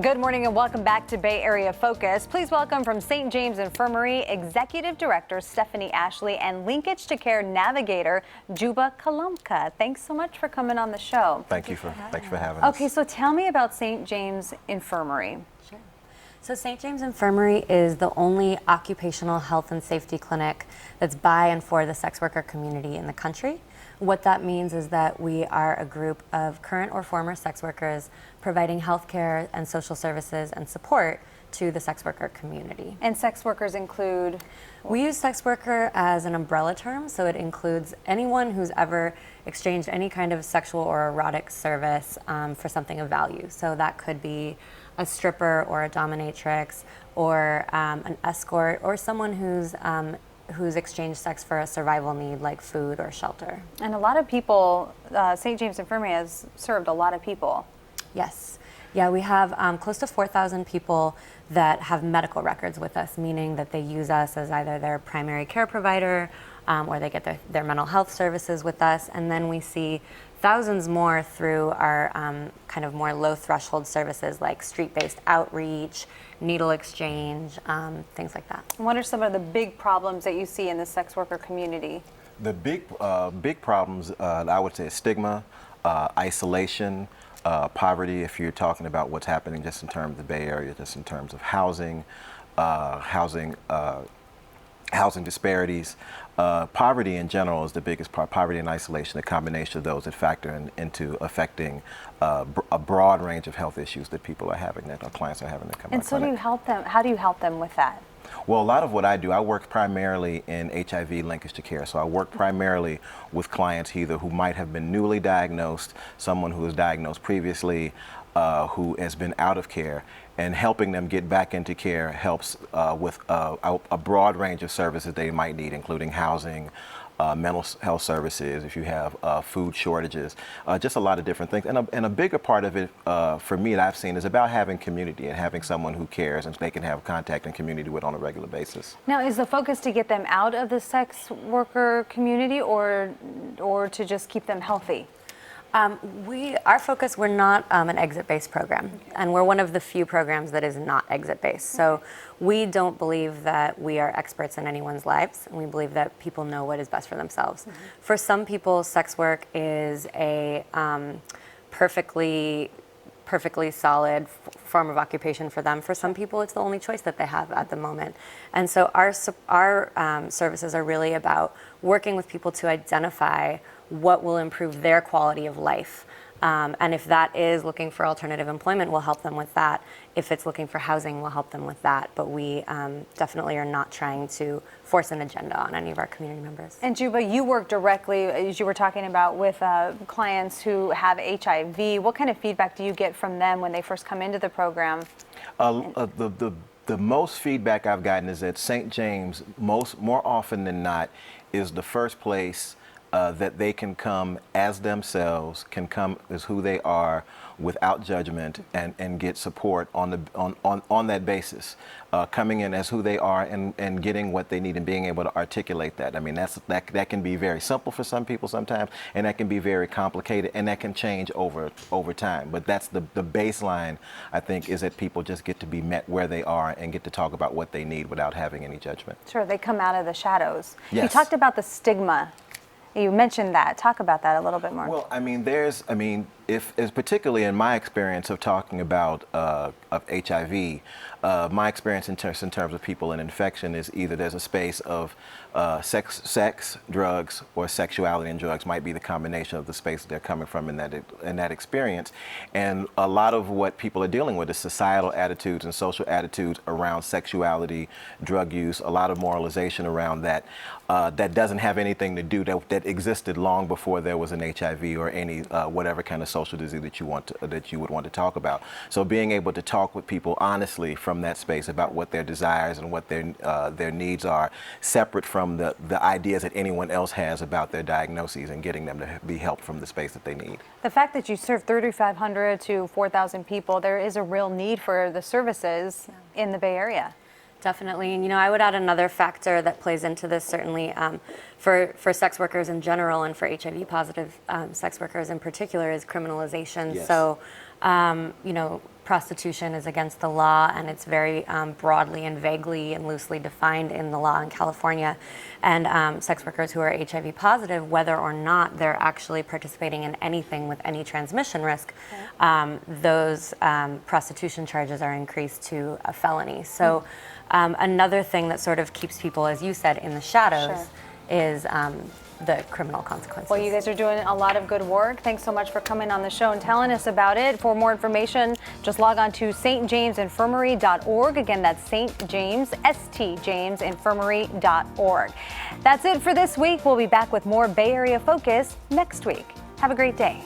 Good morning and welcome back to Bay Area Focus. Please welcome from St. James Infirmary, Executive Director Stephany Ashley and Linkage to Care Navigator Juba Kalamka. Thanks so much for coming on the show. Thanks for having us. Okay, so tell me about St. James Infirmary. Sure. So St. James Infirmary is the only occupational health and safety clinic that's by and for the sex worker community in the country. What that means is that we are a group of current or former sex workers providing health care and social services and support to the sex worker community. And sex workers include? We use sex worker as an umbrella term, so it includes anyone who's ever exchanged any kind of sexual or erotic service for something of value. So that could be a stripper or a dominatrix or an escort or someone who's exchanged sex for a survival need like food or shelter. And a lot of people, St. James Infirmary has served a lot of people. Yes. Yeah, we have close to 4,000 people that have medical records with us, meaning that they use us as either their primary care provider or they get their mental health services with us. And then we see thousands more through our kind of more low threshold services like street-based outreach, needle exchange, things like that. What are some of the big problems that you see in the sex worker community? The big problems, I would say, stigma, isolation, poverty. If you're talking about what's happening just in terms of the Bay Area, just in terms of housing disparities. Poverty in general is the biggest part. Poverty and isolation, the combination of those that factor into affecting a broad range of health issues that people are having, that our clients are having to come. And so do you help them? How do you help them with that? Well, a lot of what I do, I work primarily in HIV linkage to care. So I work primarily with clients either who might have been newly diagnosed, someone who was diagnosed previously, who has been out of care, and helping them get back into care helps with a broad range of services they might need, including housing, mental health services, if you have food shortages, just a lot of different things. And a bigger part of it for me that I've seen is about having community and having someone who cares and they can have contact and community with on a regular basis. Now, is the focus to get them out of the sex worker community or to just keep them healthy? Our focus, we're not an exit-based program, and we're one of the few programs that is not exit-based. So we don't believe that we are experts in anyone's lives, and we believe that people know what is best for themselves. For some people, sex work is a perfectly solid form of occupation for them. For some people, it's the only choice that they have at the moment. And so our services are really about working with people to identify what will improve their quality of life. And if that is looking for alternative employment, we'll help them with that. If it's looking for housing, we'll help them with that. But we definitely are not trying to force an agenda on any of our community members. And Juba, you work directly, as you were talking about, with clients who have HIV. What kind of feedback do you get from them when they first come into the program? The most feedback I've gotten is that St. James, more often than not, is the first place that they can come as themselves, can come as who they are without judgment and get support on that basis. Coming in as who they are and getting what they need and being able to articulate that. I mean, that can be very simple for some people sometimes, and that can be very complicated, and that can change over time. But that's the baseline, I think, is that people just get to be met where they are and get to talk about what they need without having any judgment. Sure, they come out of the shadows. Yes. You talked about the stigma. You mentioned that. Talk about that a little bit more. Well, if particularly in my experience of talking about of HIV, my experience in terms of people in infection is either there's a space of sex, drugs, or sexuality and drugs might be the combination of the space that they're coming from in that experience. And a lot of what people are dealing with is societal attitudes and social attitudes around sexuality, drug use, a lot of moralization around that that doesn't have anything to do that existed long before there was an HIV or any whatever kind of social disease that you would want to talk about. So being able to talk with people honestly from that space about what their desires and what their needs are, separate from the ideas that anyone else has about their diagnoses, and getting them to be helped from the space that they need. The fact that you serve 3,500 to 4,000 people, there is a real need for the services in the Bay Area. Definitely, and I would add another factor that plays into this, certainly for sex workers in general and for HIV positive sex workers in particular, is criminalization. Yes. So prostitution is against the law, and it's very broadly and vaguely and loosely defined in the law in California. And sex workers who are HIV positive, whether or not they're actually participating in anything with any transmission risk, those prostitution charges are increased to a felony. So another thing that sort of keeps people, as you said, in the shadows is the criminal consequences. Well, you guys are doing a lot of good work. Thanks so much for coming on the show and telling us about it. For more information, just log on to stjamesinfirmary.org. Again, that's stjamesinfirmary.org. That's it for this week. We'll be back with more Bay Area Focus next week. Have a great day.